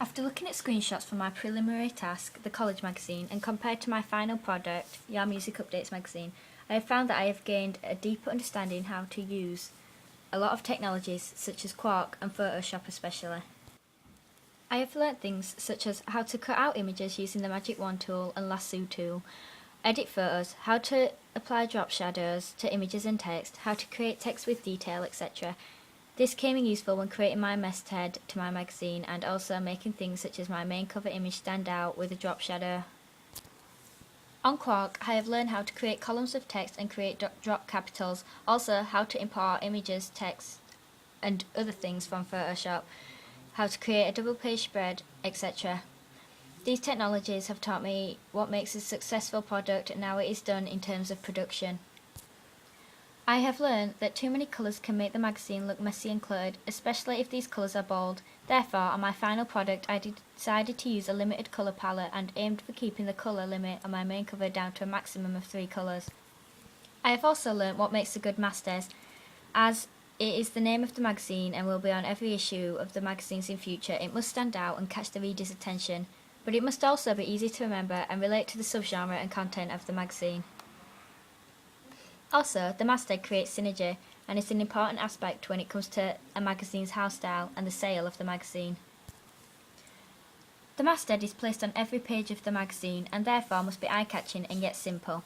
After looking at screenshots from my preliminary task, the college magazine, and compared to my final product, Your Music Updates magazine, I have found that I have gained a deeper understanding how to use a lot of technologies such as Quark and Photoshop especially. I have learnt things such as how to cut out images using the Magic Wand tool and Lasso tool, edit photos, how to apply drop shadows to images and text, how to create text with detail, etc. This came in useful when creating my masthead to my magazine and also making things such as my main cover image stand out with a drop shadow. On Quark, I have learned how to create columns of text and create drop capitals, also how to import images, text and other things from Photoshop, how to create a double page spread, etc. These technologies have taught me what makes a successful product and how it is done in terms of production. I have learned that too many colours can make the magazine look messy and cluttered, especially if these colours are bold. Therefore, on my final product, I decided to use a limited colour palette and aimed for keeping the colour limit on my main cover down to a maximum of 3 colours. I have also learnt what makes a good masthead, as it is the name of the magazine and will be on every issue of the magazines in future. It must stand out and catch the reader's attention, but it must also be easy to remember and relate to the subgenre and content of the magazine. Also, the masthead creates synergy and is an important aspect when it comes to a magazine's house style and the sale of the magazine. The masthead is placed on every page of the magazine and therefore must be eye-catching and yet simple.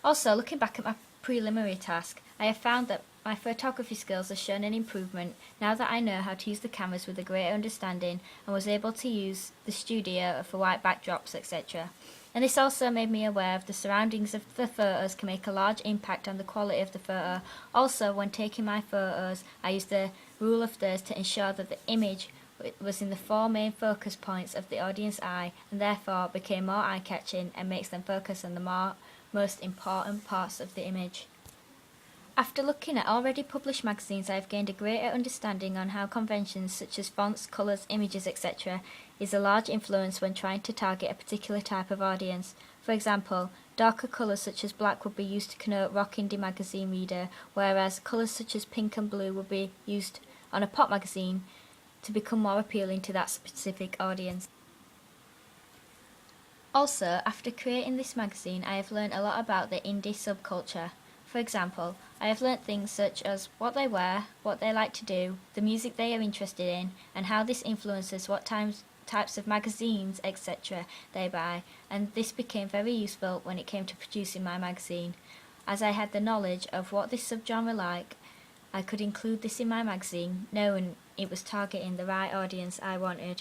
Also, looking back at my preliminary task, I have found that my photography skills have shown an improvement now that I know how to use the cameras with a greater understanding and was able to use the studio for white backdrops, etc. And this also made me aware of the surroundings of the photos can make a large impact on the quality of the photo. Also, when taking my photos, I used the rule of thirds to ensure that the image was in the 4 main focus points of the audience eye and therefore became more eye-catching and makes them focus on the most important parts of the image. After looking at already published magazines, I have gained a greater understanding on how conventions such as fonts, colours, images, etc. is a large influence when trying to target a particular type of audience. For example, darker colours such as black would be used to connote rock indie magazine reader, whereas colours such as pink and blue would be used on a pop magazine to become more appealing to that specific audience. Also, after creating this magazine, I have learned a lot about the indie subculture. For example, I have learnt things such as what they wear, what they like to do, the music they are interested in, and how this influences what types of magazines, etc. they buy, and this became very useful when it came to producing my magazine. As I had the knowledge of what this subgenre like, I could include this in my magazine, knowing it was targeting the right audience I wanted.